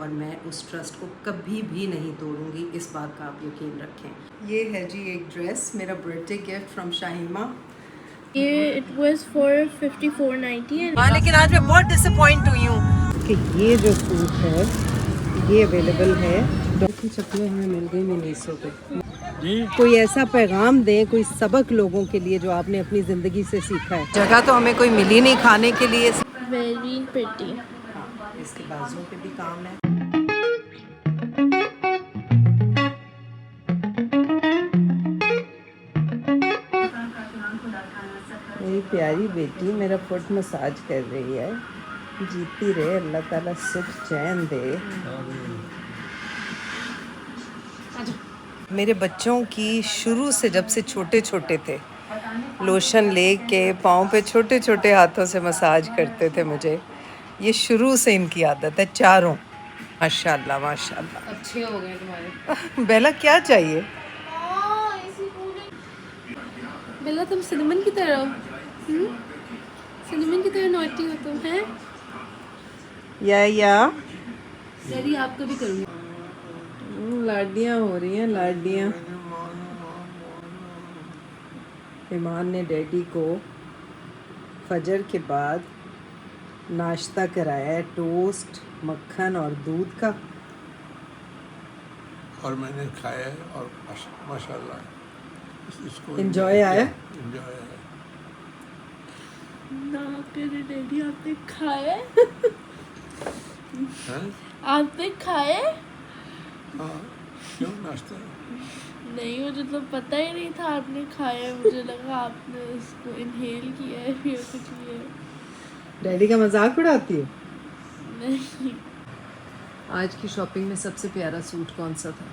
और मैं उस ट्रस्ट को कभी भी नहीं तोड़ूंगी, इस बात का आप यकीन रखें। ये है जी एक ड्रेस, मेरा बर्थडे गिफ्ट फ्रॉम शाहिमा। ये इट वाज फॉर 54.90 हाँ, लेकिन आज मैं बहुत डिसअपॉइंट हुई हूँ कि ये जो सूट है ये अवेलेबल है। चप्पलें हमें मिल गई 1900 पे। कोई ऐसा पैगाम दें, कोई सबक लोगों के लिए जो आपने अपनी ज़िंदगी से सीखा है। जगह तो हमें कोई मिली नहीं खाने के लिए। Very pretty. हाँ, इसके बाजुओं पे भी काम है। मेरी प्यारी बेटी मेरा फुट मसाज कर रही है। जीती रहे, अल्लाह ताला सुख चैन दे। मेरे बच्चों की शुरू से, जब से छोटे छोटे थे, लोशन लेके पाँव पे छोटे छोटे हाथों से मसाज करते थे मुझे। ये शुरू से इनकी आदत है, चारों। माशाल्लाह माशाल्लाह, अच्छे हो गए तुम्हारे। बेला क्या चाहिए? बेला तुम सिनेमन की तरह हो। सिनेमन की तरह नॉटी हो तुम, हैं? या डैडी आपको भी करूँगी। लाडियाँ हो रही हैं, लाडियाँ। ईमान ने डैडी को फजर के बाद नाश्ता कराया है, टोस्ट, मक्खन और दूध का। और मैंने खाया है और माशाल्लाह इसको Enjoy आया? एंजॉय आया। ना तेरे डैडी आपने खाए? हैं? आपने खाए? हाँ, क्यों नाश्ता? नहीं, मुझे तो पता ही नहीं था आपने खाया। मुझे लगा आपने इसको इनहेल किया है या कुछ किया है। डैडी का मजाक उड़ाती है। नहीं। आज की शॉपिंग में सबसे प्यारा सूट कौन सा था?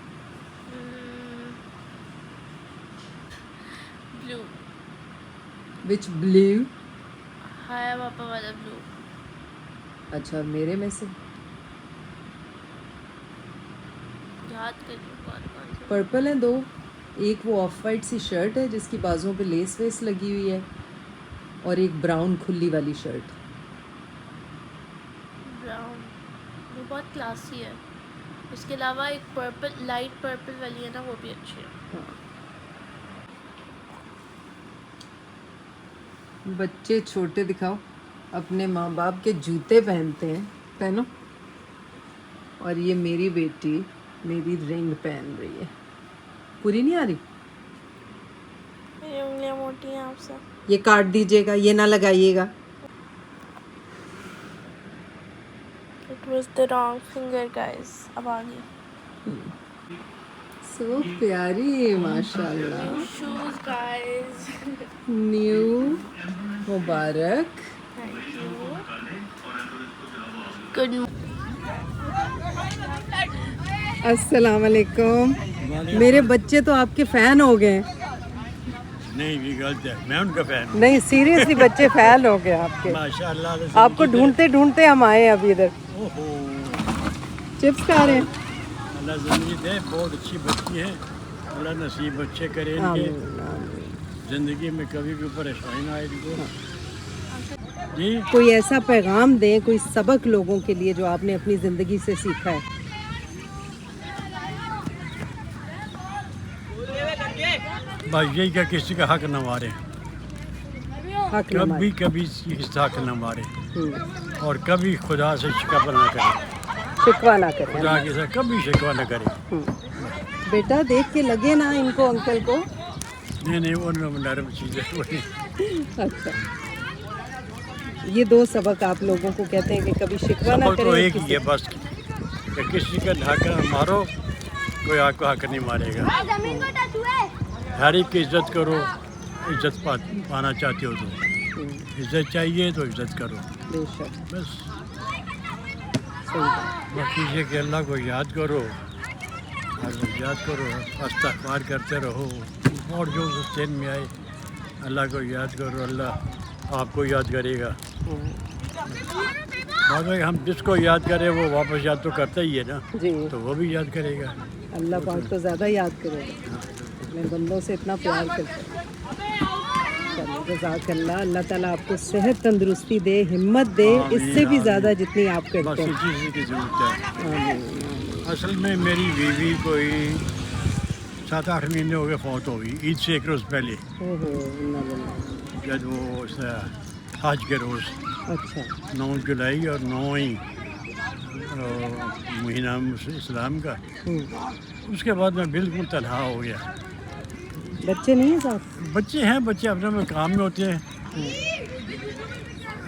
ब्लू। विच ब्लू? हाया पापा वाला ब्लू। अच्छा, मेरे में से याद करिए कौन कौन सा। पर्पल है दो। एक वो ऑफ वाइट सी शर्ट है जिसकी बाजुओं पे लेस वेस लगी हुई है, और एक ब्राउन खुली वाली शर्ट। ब्राउन, वो बहुत क्लासी है। उसके अलावा एक पर्पल, लाइट पर्पल वाली है ना, वो भी अच्छी है। हाँ। बच्चे छोटे दिखाओ, अपने माँ बाप के जूते पहनते हैं, पहनो। और ये मेरी बेटी मेरी रिंग पहन रही है। पूरी नहीं आ रही? मेरी उंगलियां मोटी हैं आपसे। ये काट दीजिएगा, ये ना लगाइएगा। It was the wrong finger, guys. अब आ गई। सो प्यारी, माशाल्लाह। New shoes, guys. New Mubarak. Thank you. Good. अस्सलाम वालेकुम। मेरे बच्चे तो आपके फैन हो गए। नहीं, ये गलत है, मैं उनका फैन हूँ। नहीं, सीरियसली बच्चे फैन हो गए आपके। माशाल्लाह। आपको ढूंढते ढूंढते हम आए अभी इधर। ओहो, चिप्स खा रहे हैं। अल्लाह ज़िंदगी दे, बहुत अच्छी बच्ची है। अल्लाह नसीब अच्छे करे इनके, आमीन, आमीन। ज़िंदगी में कभी भी परेशानी ना आए इनको। जी, कोई ऐसा पैगाम दें, कोई सबक लोगों के लिए जो आपने अपनी ज़िंदगी से सीखा है। बस यही का किसी का हक न मारे, हक न मारे। कभी किसी का हक न मारे, और कभी खुदा से शिकवा न करे, शिकवा ना करें। खुदा के साथ कभी शिकवा न करे। बेटा देख के लगे ना इनको, अंकल को। नहीं, वो नरम चीज़ है। अच्छा, ये दो सबक आप लोगों को कहते हैं कि कभी शिकवा ना सबक करें। तो एक किसी- ही है बस, कि किसी का हक न मारो, कोई आपको हक नहीं मारेगा। हर एक की इज्जत करो, इज्जत पाना चाहते हो तो इज्जत चाहिए तो इज्जत करो, बेशक, बस। सही बात। बाकी ये कि अल्लाह को याद करो, याद करो, इस्तग़फ़ार करते रहो, और जो उस दिन में आए अल्लाह को याद करो, अल्लाह आपको याद करेगा। अगर हम जिसको याद करें वो वापस याद तो करता ही है ना, जी, तो वो भी याद करेगा। अल्लाह पाक तो ज़्यादा याद करेगा, अपने बंदों से इतना प्यार करते हैं। माशाल्लाह, जज़ाकल्लाह। अल्लाह ताला आपको सेहत तंदुरुस्ती दे, हिम्मत दे, इससे भी ज़्यादा जितनी आप बस करते हैं। इसी चीज़ की ज़रूरत है। आमीन। असल में मेरी बीवी कोई 7-8 महीने हो गए फौत हो गई, ईद से एक रोज़ पहले, ओहो, इन्ना लिल्लाह। जब वो हज के रोज़ अच्छा। 9 जुलाई और 9 ही महीना इस्लाम का। उसके बाद मैं बिल्कुल तन्हा हो गया। बच्चे नहीं हैं साथ? बच्चे हैं, बच्चे अपने अपने काम में होते हैं।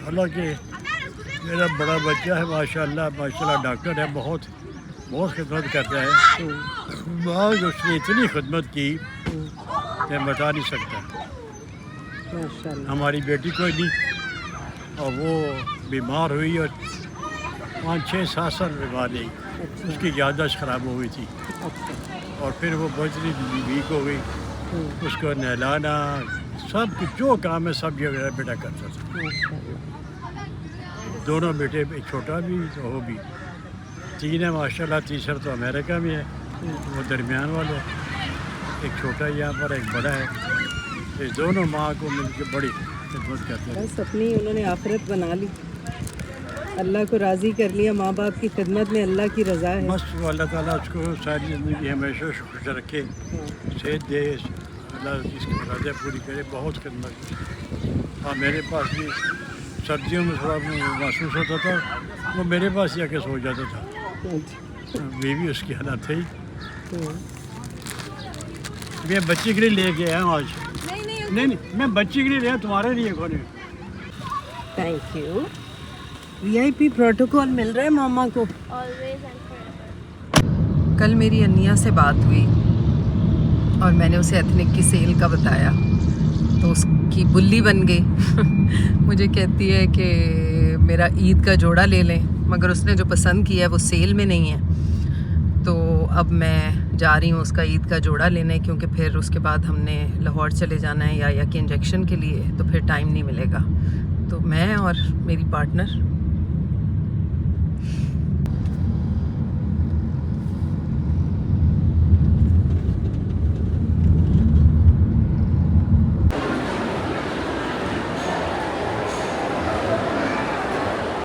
हालांकि मेरा बड़ा बच्चा है माशाल्लाह डॉक्टर है, बहुत खिदमत करता है। बहुत उसने इतनी खिदमत की कि मैं बता नहीं सकता। माशाल्लाह। हमारी बेटी कोई नहीं, और वो बीमार हुई और 5-6-7 साल बीमार रही। अच्छा। उसकी याददाश्त ख़राब हो गई थी अच्छा। और फिर वो बहुत वीक हो गई। उसको नहलाना सब कुछ जो काम है सब ये मेरा बेटा करता था। माशाल्लाह। दोनों बेटे, एक छोटा भी तो वो भी, 3 है माशाल्लाह। तीसरा तो अमेरिका में है, वो दरमियान वाले है। एक छोटा यहाँ पर, एक बड़ा है। ये दोनों माँ को मिलकर बड़ी खिदमत करते हैं। बस अपनी उन्होंने आखिरत बना ली, अल्लाह को राज़ी कर लिया। माँ बाप की खिदमत में अल्लाह की रज़ा है। बस वो अल्लाह ताला उसको सारी ज़िंदगी हमेशा खुश रखे, सेहत दे, अल्लाह इसकी मुरादें पूरी करे। बहुत खिदमत की। और मेरे पास भी सर्दियों में थोड़ा महसूस होता था, वो मेरे पास ही आके सो जाता था। बीवी उसकी हालत थी। मैं बच्चे के लिए लेके आया हूँ आज। नहीं, मैं बच्चे के लिए ले आया, तुम्हारे लिए कौन है? Thank you. वीआईपी प्रोटोकॉल मिल रहा है मामा को। Always and forever. कल मेरी अनिया से बात हुई और मैंने उसे एथनिक की सेल का बताया, तो उसकी बुल्ली बन गई। मुझे कहती है कि मेरा ईद का जोड़ा ले लें, मगर उसने जो पसंद किया है वो सेल में नहीं है। तो अब मैं जा रही हूँ उसका ईद का जोड़ा लेने, क्योंकि फिर उसके बाद हमने लाहौर चले जाना है या कि इंजेक्शन के लिए, तो फिर टाइम नहीं मिलेगा। तो मैं और मेरी पार्टनर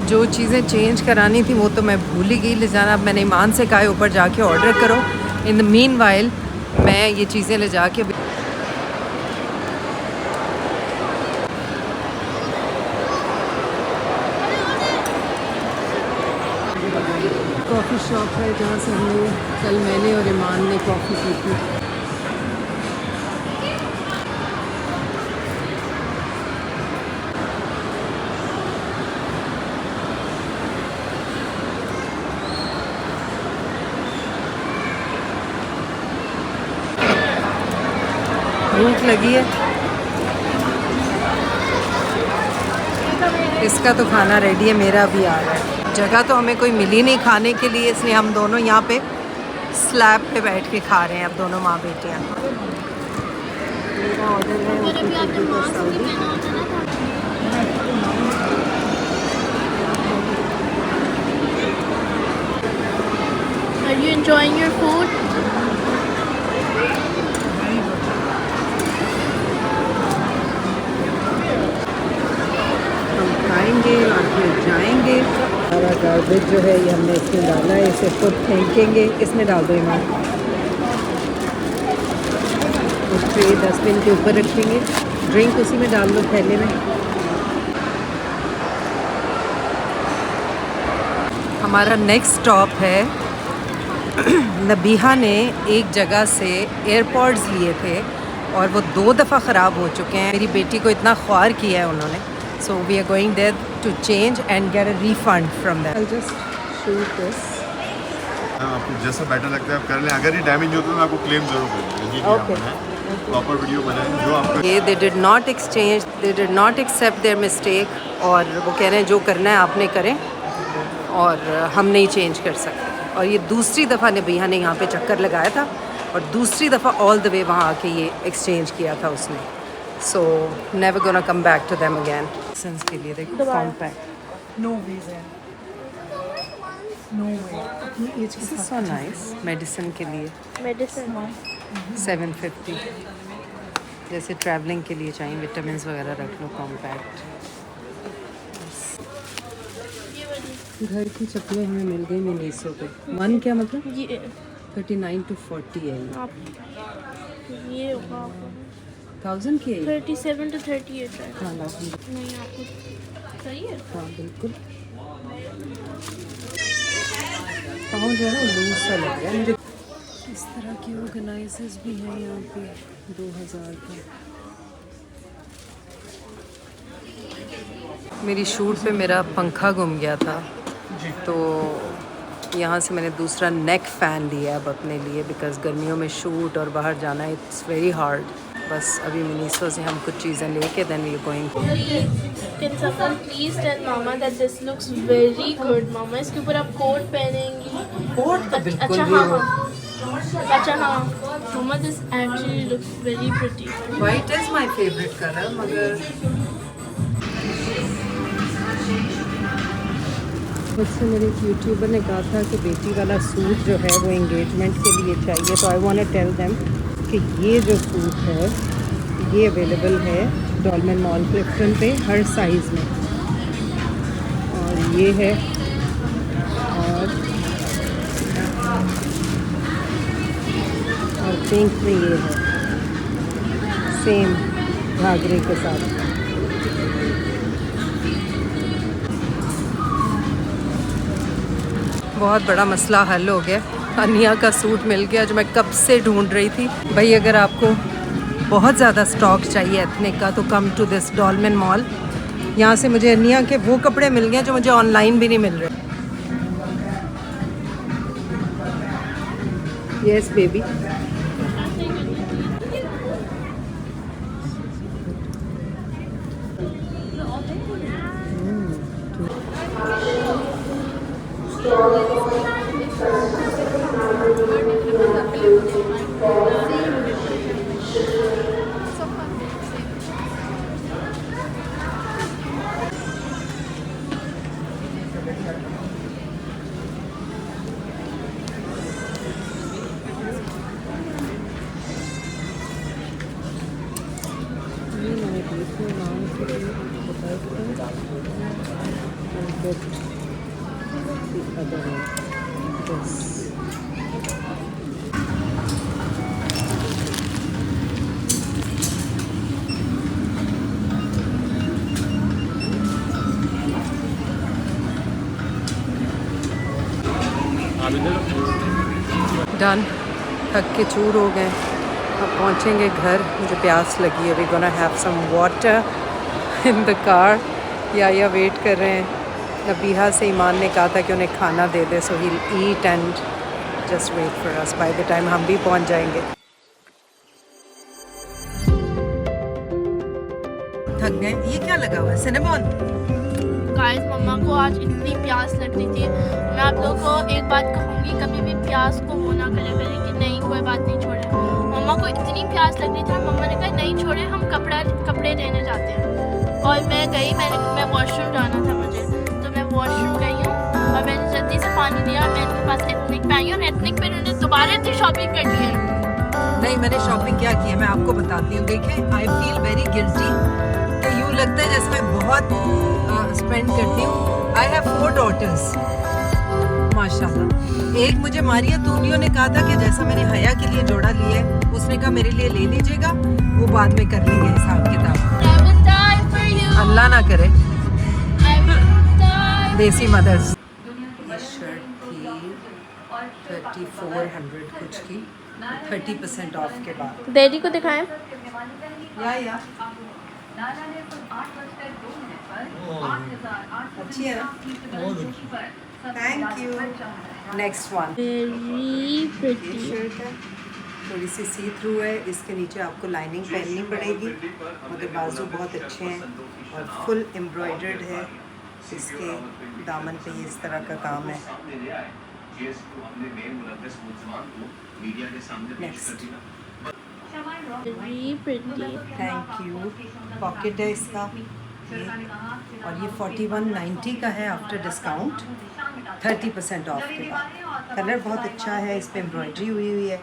जो चीज़ें चेंज करानी थी वो तो मैं भूल ही गई ले जाना। अब मैंने ईमान से कहा है ऊपर जाके ऑर्डर करो। इन द मीन वाइल मैं ये चीज़ें ले जाके कॉफ़ी शॉप है जहाँ से हमने कल मैंने और ईमान ने कॉफ़ी पी थी। भूख लगी है, इसका तो खाना रेडी है, मेरा भी आ रहा है। जगह तो हमें कोई मिली नहीं खाने के लिए, इसलिए हम दोनों यहाँ पे स्लैब पे बैठ के खा रहे हैं, अब दोनों माँ बेटियाँ। मेरा ऑर्डर है Are you enjoying your food? हम खाएंगे और फिर जाएंगे। सारा गार्बेज जो है ये हमने इसमें डाला है, इसे खुद फेंकेंगे। इसमें डाल दो ईमान। उस ट्रे डस्टबिन के ऊपर रखेंगे, ड्रिंक उसी में डाल दो थैले में। हमारा नेक्स्ट स्टॉप है, नबीहा ने एक जगह से एयरपॉड्स लिए थे और वो 2 दफ़ा ख़राब हो चुके हैं। मेरी बेटी को इतना ख्वार किया है उन्होंने। So we are going there to change and get a refund from that. I just shoot this. आपको जैसा बेटर लगता है आप कर लें। अगर ये डैमेज होता है तो आपको क्लेम जरूर करेंगे। ओके। प्रॉपर वीडियो बनाएं जो आपको। ये they did not exchange, they did not accept their mistake, और वो कह रहे हैं जो करना है आपने करें और हम नहीं चेंज कर सकते। और ये दूसरी दफ़ा नबीहा ने यहाँ पे चक्कर लगाया था और दूसरी दफ़ा ऑल द वे वहाँ आके ये एक्सचेंज किया था उसने। So never gonna come back to them again. Sense के लिए देखो compact, no visa, no way. This is so nice. Medicine के लिए Medicine. 750। जैसे ट्रैवलिंग के लिए चाहिए, विटामिन वगैरह रख लो, कॉम्पैक्ट। घर की चप्पलें हमें मिल गई मिनीसो पे। 1 क्या मतलब? ये 39 to 40 है ये। आप ये होगा 1000 की है ये? 37 to 38 है। हाँ ला। नहीं आपको सही है। हाँ बिल्कुल। पाँव जो है ना लूज सा लग रहा है मुझे। इस तरह के ऑर्गेनाइजर्स भी हैं यहाँ पे 2000 का। मेरी शूट पे मेरा पंखा गुम गया था, तो यहाँ से मैंने दूसरा नेक फ़ैन लिया अब अपने लिए, बिकॉज़ गर्मियों में शूट और बाहर जाना इट्स वेरी हार्ड। बस अभी मिनीसो से हम कुछ चीज़ें लेके then we are going. Can someone please tell Mama that this looks very good, Mama? इसके ऊपर आप कोट पहनेंगी? कोट तो बिल्कुल अच्छा भी हाँ हो। हाँ, अच्छा हाँ Mama, this actually looks very pretty. White is my favourite colour, मगर मुझसे मेरे एक यूट्यूबर ने कहा था कि बेटी वाला सूट जो है वो एंगेजमेंट के लिए चाहिए, तो I want to tell them कि ये जो सूट है ये अवेलेबल है डॉलमेन मॉल क्लिफ्टन पे हर साइज़ में, और ये है और पिंक में ये है सेम घाघरे के साथ। बहुत बड़ा मसला हल हो गया, अनिया का सूट मिल गया जो मैं कब से ढूंढ रही थी। भाई अगर आपको बहुत ज़्यादा स्टॉक चाहिए एथनिक का तो come to this Dolmen mall. यहाँ से मुझे अनिया के वो कपड़े मिल गए जो मुझे ऑनलाइन भी नहीं मिल रहे। Yes baby. डन, थक के चूर हो गए, अब पहुँचेंगे घर। मुझे प्यास लगी है। We gonna have some water in the car. या वेट कर रहे हैं। नबीहा से ईमान ने कहा था कि उन्हें खाना दे दे, so he eat and just wait for us. By the time हम भी पहुँच जाएंगे। थक गए। ये क्या लगा हुआ है? सिनेमॉन। गाइस मम्मा को आज इतनी प्यास लग रही थी। मैं आप लोगों को एक बात कहूँगी, कभी भी प्यास को वो ना करें कि नहीं कोई बात नहीं छोड़े। मम्मा को इतनी प्यास लग रही थी, मम्मा ने कहा नहीं छोड़े, हम कपड़े लेने जाते हैं। और मैं गई, मैं वॉशरूम जाना था मुझे, तो मैं वॉशरूम गई हूँ और मैंने जल्दी से पानी लिया। मैं इनके पास एथनिक पे आई हूँ, एथनिक पे उन्होंने दोबारा इतनी शॉपिंग कर ली है। नहीं, मैंने शॉपिंग क्या की है मैं आपको बताती हूँ। देखें, आई फील वेरी गिल्टी कि यूँ लगता है जैसे मैं बहुत स्पेंड करती हूँ। आई हैव 4 daughters माशाल्लाह। एक मुझे मारिया तूनियो ने कहा था कि जैसा मैंने हया के लिए जोड़ा लिया है, उसने कहा मेरे लिए ले लीजिएगा, वो बाद में कर लेंगे हिसाब किताब। अल्लाह ना करे। देसी मदर्स। ये शर्ट थी 3400 कुछ की, 30% ऑफ के बाद। डैडी को दिखाएं। या अच्छी है ना? Thank you. Next one. Very pretty shirt है, थोड़ी सी सी थ्रू है, इसके नीचे आपको लाइनिंग पहननी पड़ेगी, मगर बाजू बहुत अच्छे हैं और फुल एम्ब्रॉयडर्ड है। इसके दामन पे इस तरह का काम है। Next. Very pretty. Thank you. Pocket है इसका ये, और ये 4190 का है आफ्टर डिस्काउंट, 30% ऑफ के बाद। कलर बहुत अच्छा है, इस पे एम्ब्रॉयडरी हुई हुई है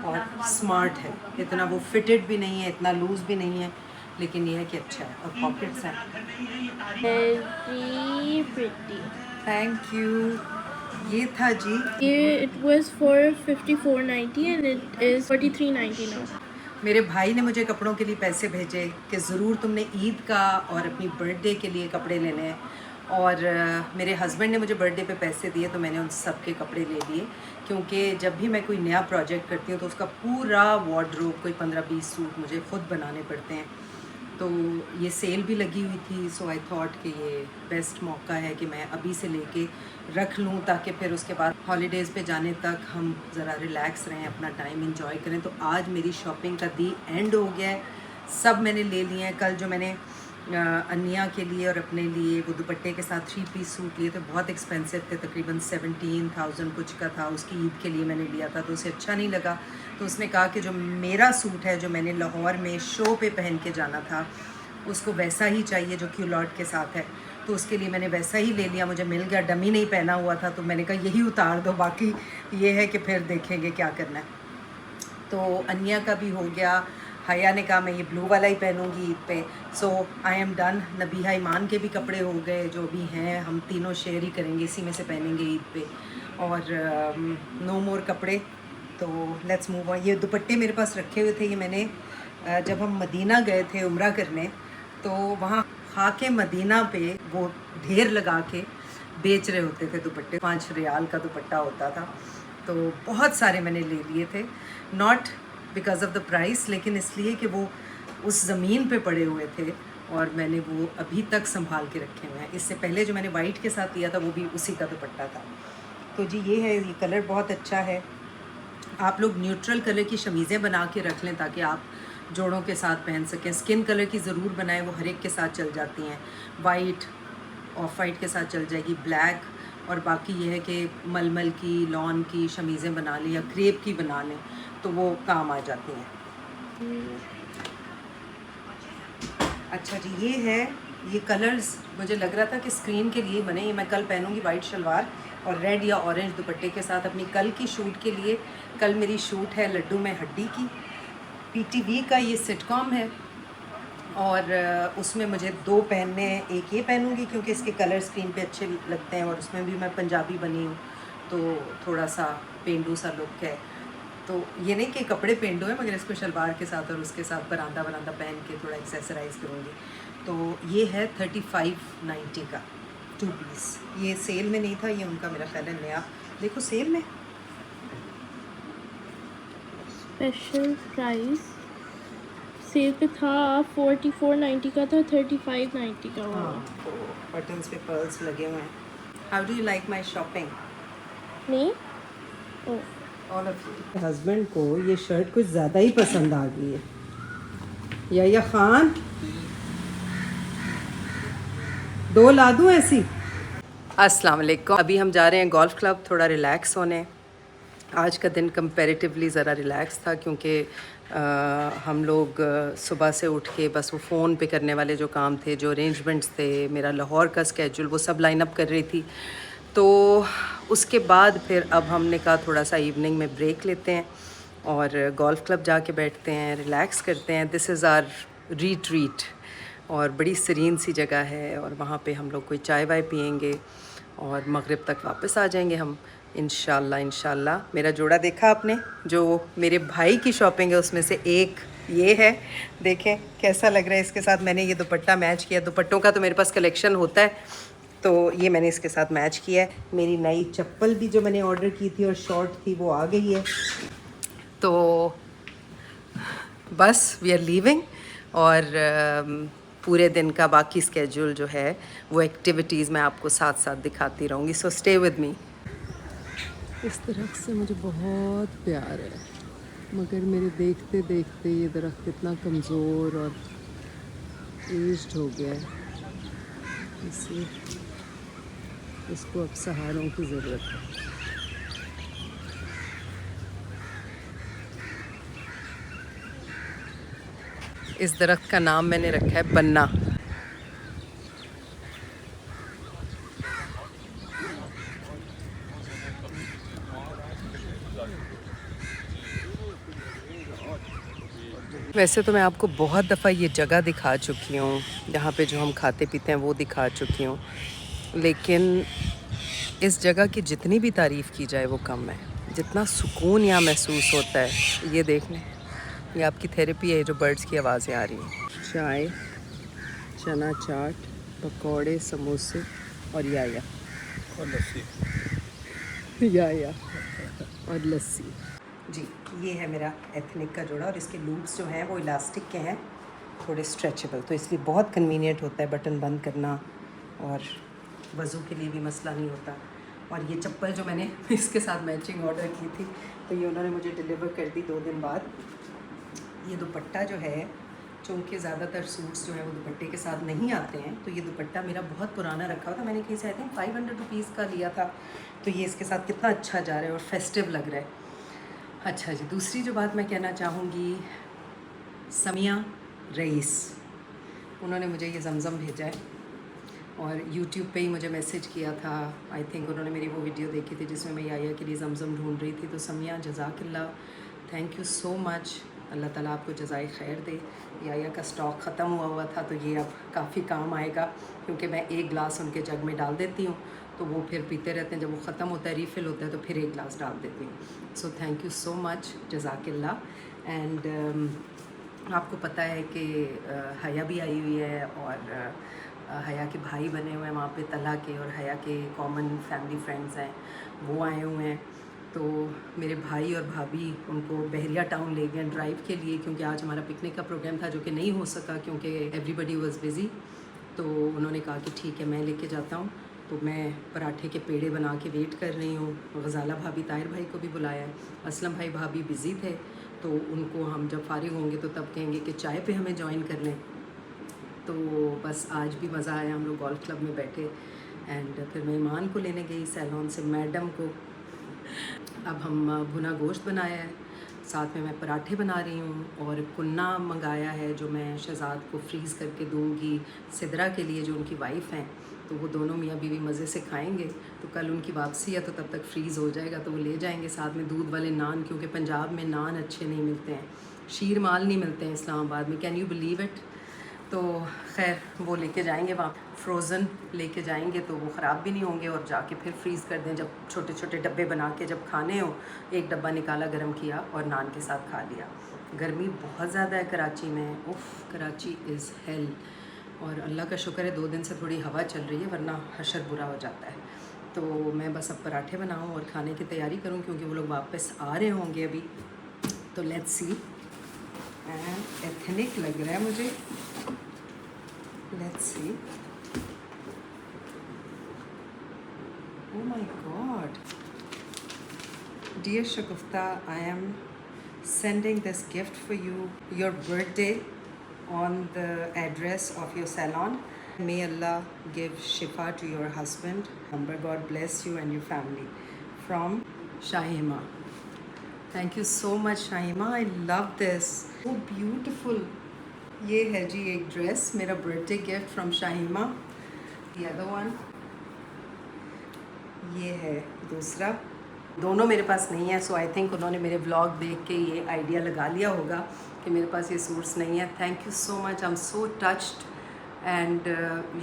और स्मार्ट है। इतना वो फिटेड भी नहीं है, इतना लूज भी नहीं है, लेकिन ये है कि अच्छा है। और पॉकेट्स हैं। Very pretty. Thank you. ये था जी। It was for 54.90 and it is 43.90 now. मेरे भाई ने मुझे कपड़ों के लिए पैसे भेजे कि ज़रूर तुमने ईद का और अपनी बर्थडे के लिए कपड़े लेने हैं, और मेरे हस्बैंड ने मुझे बर्थडे पे पैसे दिए तो मैंने उन सब के कपड़े ले लिए, क्योंकि जब भी मैं कोई नया प्रोजेक्ट करती हूँ तो उसका पूरा वार्डरोब, कोई 15-20 सूट मुझे खुद बनाने पड़ते हैं। तो ये सेल भी लगी हुई थी, सो आई थॉट कि ये बेस्ट मौका है कि मैं अभी से लेके रख लूँ, ताकि फिर उसके बाद हॉलीडेज़ पे जाने तक हम ज़रा रिलैक्स रहें, अपना टाइम इंजॉय करें। तो आज मेरी शॉपिंग का दी एंड हो गया है, सब मैंने ले लिए हैं। कल जो मैंने अनिया के लिए और अपने लिए वो दुपट्टे के साथ 3 पीस सूट लिए थे, बहुत एक्सपेंसिव थे, तकरीबन 17,000 कुछ का था। उसकी ईद के लिए मैंने लिया था तो उसे अच्छा नहीं लगा, तो उसने कहा कि जो मेरा सूट है जो मैंने लाहौर में शो पे पहन के जाना था उसको वैसा ही चाहिए जो क्यूलॉट के साथ है, तो उसके लिए मैंने वैसा ही ले लिया। मुझे मिल गया, डमी नहीं पहना हुआ था, तो मैंने कहा यही उतार दो, बाकी ये है कि फिर देखेंगे क्या करना है। तो अनिया का भी हो गया। हया ने कहा मैं ये ब्लू वाला ही पहनूंगी ईद पे, सो आई एम डन। नबीहा ईमान के भी कपड़े हो गए, जो भी हैं हम तीनों शेयर ही करेंगे, इसी में से पहनेंगे ईद पे। और नो मोर कपड़े, तो लेट्स मूव ऑन। ये दुपट्टे मेरे पास रखे हुए थे, ये मैंने जब हम मदीना गए थे उम्रा करने, तो वहाँ खाके मदीना पे वो ढेर लगा के बेच रहे होते थे दुपट्टे, 5 रियाल का दुपट्टा होता था, तो बहुत सारे मैंने ले लिए थे। Not because of the price, लेकिन इसलिए कि वो उस ज़मीन पे पड़े हुए थे और मैंने वो अभी तक संभाल के रखे हुए हैं। इससे पहले जो मैंने वाइट के साथ लिया था वो भी उसी का दुपट्टा था। तो जी ये है, ये कलर बहुत अच्छा है। आप लोग न्यूट्रल कलर की शमीज़ें बना के रख लें ताकि आप जोड़ों के साथ पहन सकें। स्किन कलर की ज़रूर बनाएं, वो हर एक के साथ चल जाती हैं। वाइट, ऑफ वाइट के साथ चल जाएगी, ब्लैक, और बाकी ये है कि मलमल की, लॉन की शमीज़ें बना लें या क्रेप की बना लें तो वो काम आ जाती हैं। अच्छा जी ये है, ये कलर्स मुझे लग रहा था कि स्क्रीन के लिए बने। ये मैं कल पहनूंगी वाइट शलवार और रेड या ऑरेंज दुपट्टे के साथ अपनी कल की शूट के लिए। कल मेरी शूट है लड्डू में हड्डी की, पीटीवी का ये सिटकॉम है, और उसमें मुझे 2 पहनने हैं। एक ये पहनूंगी क्योंकि इसके कलर स्क्रीन पे अच्छे लगते हैं और उसमें भी मैं पंजाबी बनी हूँ तो थोड़ा सा पेंडू सा लुक है। तो ये नहीं कि कपड़े पेंडू है, मगर इसको शलवार के साथ और उसके साथ बरांदा पहन के थोड़ा एक्सेसराइज करूँगी। तो ये है 35.90 का 2 पीस। ये सेल में नहीं था, ये उनका मेरा ख्याल है नया, देखो सेल में स्पेशल प्राइस सेल पे था, 44.90 का था, 35.90 का हुआ। तो बटन्स पे पर्ल्स लगे हुए हैं। How do you like my shopping? नहीं, ओ ऑल ऑफ यू। हस्बैंड को ये शर्ट कुछ ज़्यादा ही पसंद आ गई है। या खान 2 ला दूँ ऐसी? अस्सलाम वालेकुम। अभी हम जा रहे हैं गोल्फ़ क्लब थोड़ा रिलैक्स होने। आज का दिन कंपैरेटिवली ज़रा रिलैक्स था क्योंकि हम लोग सुबह से उठ के बस वो फ़ोन पे करने वाले जो काम थे, जो अरेंजमेंट्स थे, मेरा लाहौर का स्केड्यूल, वो सब लाइन अप कर रही थी। तो उसके बाद फिर अब हमने कहा थोड़ा सा इवनिंग में ब्रेक लेते हैं और गोल्फ़ क्लब जाके बैठते हैं, रिलैक्स करते हैं। दिस इज़ आवर रिट्रीट और बड़ी सीरीन सी जगह है और वहाँ पे हम लोग कोई चाय वाय पियेंगे और मगरिब तक वापस आ जाएंगे हम इंशाल्लाह। मेरा जोड़ा देखा आपने, जो मेरे भाई की शॉपिंग है उसमें से एक ये है, देखें कैसा लग रहा है। इसके साथ मैंने ये दुपट्टा मैच किया। दुपट्टों का तो मेरे पास कलेक्शन होता है, तो ये मैंने इसके साथ मैच किया है। मेरी नई चप्पल भी जो मैंने ऑर्डर की थी और शॉर्ट थी वो आ गई है। तो बस वी आर लीविंग और पूरे दिन का बाकी स्केड्यूल जो है वो एक्टिविटीज़ मैं आपको साथ साथ दिखाती रहूँगी, सो स्टे विद मी। इस दरख्त से मुझे बहुत प्यार है, मगर मेरे देखते देखते ये दरख्त इतना कमज़ोर और एज्ड हो गया है, इसलिए इसको अब सहारों की ज़रूरत है। इस दरख्त का नाम मैंने रखा है बन्ना। वैसे तो मैं आपको बहुत दफ़ा ये जगह दिखा चुकी हूँ, जहाँ पे जो हम खाते पीते हैं वो दिखा चुकी हूँ, लेकिन इस जगह की जितनी भी तारीफ़ की जाए वो कम है। जितना सुकून यहाँ महसूस होता है, ये देख लें, ये आपकी थेरेपी है, जो बर्ड्स की आवाज़ें आ रही हैं। चाय, चना चाट, पकौड़े, समोसे और या और लस्सी या और लस्सी। जी, ये है मेरा एथनिक का जोड़ा और इसके लूप्स जो हैं वो इलास्टिक के हैं, थोड़े स्ट्रेचेबल, तो इसलिए बहुत कन्वीनियंट होता है बटन बंद करना, और वज़ू के लिए भी मसला नहीं होता। और ये चप्पल जो मैंने इसके साथ मैचिंग ऑर्डर की थी, तो ये उन्होंने मुझे डिलीवर कर दी 2 दिन बाद। ये दुपट्टा जो है, चूँकि ज़्यादातर सूट्स जो है वो दुपट्टे के साथ नहीं आते हैं, तो ये दुपट्टा मेरा बहुत पुराना रखा हुआ था, मैंने कहीं से आई थिंक 500 रुपीज़ का लिया था, तो ये इसके साथ कितना अच्छा जा रहा है और फेस्टिव लग रहा है। अच्छा जी, दूसरी जो बात मैं कहना चाहूँगी, समिया रईस, उन्होंने मुझे ये ज़मज़म भेजा है और यूट्यूब पे ही मुझे मैसेज किया था। आई थिंक उन्होंने मेरी वो वीडियो देखी थी जिसमें मैं याया के लिए ज़मज़म ढूंढ रही थी। तो समिया, जज़ाकल्लाह, thank you so much, Allah ताला आपको जज़ाए खैर दे। याया का स्टॉक ख़त्म हुआ था, तो ये अब काफ़ी काम आएगा, क्योंकि मैं 1 गिलास उनके जग में डाल देती हूँ, तो वो फिर पीते रहते हैं। जब वो ख़त्म होता है, रीफ़िल होता है, तो फिर 1 गिलास डाल देती हूँ। So thank you so much, जज़ाकल्लाह। एंड आपको पता है कि हया भी आई हुई है, और हया के भाई बने हुए हैं वहाँ पे तला के, और हया के कॉमन फैमिली फ्रेंड्स हैं, वो आए हुए हैं। तो मेरे भाई और भाभी उनको बहरिया टाउन ले गए ड्राइव के लिए, क्योंकि आज हमारा पिकनिक का प्रोग्राम था, जो कि नहीं हो सका क्योंकि एवरीबडी वाज बिज़ी। तो उन्होंने कहा कि ठीक है, मैं लेके जाता हूँ। तो मैं पराठे के पेड़े बना के वेट कर रही हूँ। गज़ाला भाभी, ताहिर भाई को भी बुलाया है। असलम भाई भाभी बिज़ी थे, तो उनको हम जब फारिग होंगे तो तब कहेंगे कि चाय पे हमें ज्वाइन कर लें। तो बस आज भी मज़ा आया, हम लोग गोल्फ क्लब में बैठे। एंड फिर मैं ईमान को लेने गई सैलून से, मैडम को। अब हम भुना गोश्त बनाया है, साथ में मैं पराठे बना रही हूँ, और कुन्ना मंगाया है जो मैं शहज़ाद को फ्रीज़ करके दूँगी सिदरा के लिए, जो उनकी वाइफ़ हैं। तो वो दोनों मियाँ बीवी मज़े से खाएंगे। तो कल उनकी वापसी है, तो तब तक फ्रीज़ हो जाएगा, तो वो ले जाएंगे। साथ में दूध वाले नान, क्योंकि पंजाब में नान अच्छे नहीं मिलते हैं, शीर माल नहीं मिलते हैं इस्लामाबाद में, कैन यू बिलीव इट। तो खैर वो लेके जाएंगे वहाँ, फ्रोज़न लेके जाएंगे, तो वो ख़राब भी नहीं होंगे, और जाके फिर फ्रीज़ कर दें। जब छोटे छोटे डब्बे बना के जब खाने हो, 1 डब्बा निकाला, गर्म किया और नान के साथ खा लिया। गर्मी बहुत ज़्यादा है कराची में, उफ़, कराची इज़ हेल। और अल्लाह का शुक्र है 2 दिन से थोड़ी हवा चल रही है, वरना हशर बुरा हो जाता है। तो मैं बस अब पराठे बनाऊँ और खाने की तैयारी करूँ, क्योंकि वो लोग वापस आ रहे होंगे अभी। तो लेट्स सी। एंड एथनिक लग रहा है मुझे, let's see. Oh my God. Dear Shagufta, I am sending this gift for you, your birthday, on the address of your salon. May Allah give shifa to your husband. God bless you and your family. From Shahima. Thank you so much, Shahima. I love this. So beautiful. ये है जी एक dress, मेरा birthday gift from Shahima. The other one, ये है दूसरा। दोनों मेरे पास नहीं है, सो आई थिंक उन्होंने मेरे व्लॉग देख के ये आइडिया लगा लिया होगा कि मेरे पास ये सूट्स नहीं है। Thank you so much, I am so touched. And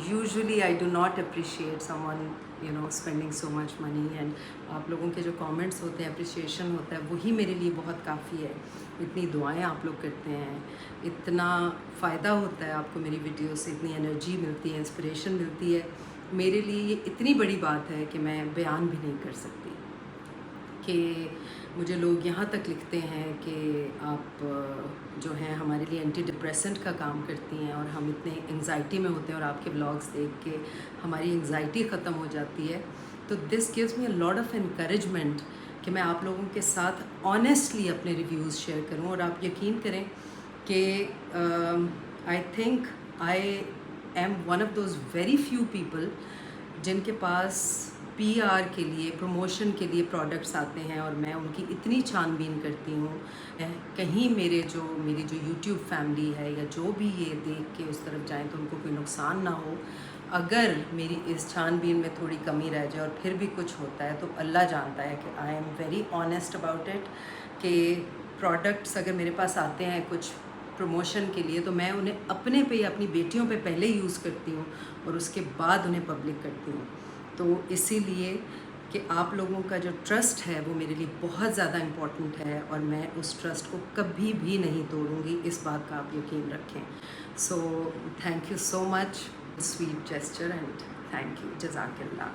usually I do not appreciate someone, you know, spending so much money. And आप लोगों के जो कमेंट्स होते हैं, अप्रिसिएशन होता है, वही मेरे लिए बहुत काफ़ी है। इतनी दुआएं आप लोग करते हैं, इतना फ़ायदा होता है आपको मेरी वीडियो से, इतनी एनर्जी मिलती है, इंस्पिरेशन मिलती है। मेरे लिए ये इतनी बड़ी बात है कि मैं बयान भी नहीं कर सकती। कि मुझे लोग यहाँ तक लिखते हैं कि आप जो हैं हमारे लिए एंटी डिप्रेसेंट का काम करती हैं, और हम इतने एंग्जाइटी में होते हैं, और आपके व्लॉग्स देख के हमारी एंग्जाइटी ख़त्म हो जाती है। तो this gives me a lot of encouragement कि मैं आप लोगों के साथ ऑनेस्टली अपने रिव्यूज़ शेयर करूं। और आप यकीन करें कि I think I am one of those very few people जिनके पास PR के लिए, प्रमोशन के लिए प्रोडक्ट्स आते हैं, और मैं उनकी इतनी छानबीन करती हूँ। कहीं मेरी जो YouTube फैमिली है या जो भी ये देख के उस तरफ जाएं तो उनको कोई नुकसान ना हो। अगर मेरी इस छानबीन में थोड़ी कमी रह जाए और फिर भी कुछ होता है तो अल्लाह जानता है कि I am very honest about it, कि प्रोडक्ट्स अगर मेरे पास आते हैं कुछ प्रमोशन के लिए तो मैं उन्हें अपने पे या अपनी बेटियों पे पहले यूज़ करती हूँ और उसके बाद उन्हें पब्लिक करती हूँ। तो इसीलिए कि आप लोगों का जो ट्रस्ट है वो मेरे लिए बहुत ज़्यादा इम्पॉर्टेंट है और मैं उस ट्रस्ट को कभी भी नहीं तोड़ूंगी, इस बात का आप यकीन रखें। So thank you so much, sweet gesture, and thank you, जज़ाकल्लाह।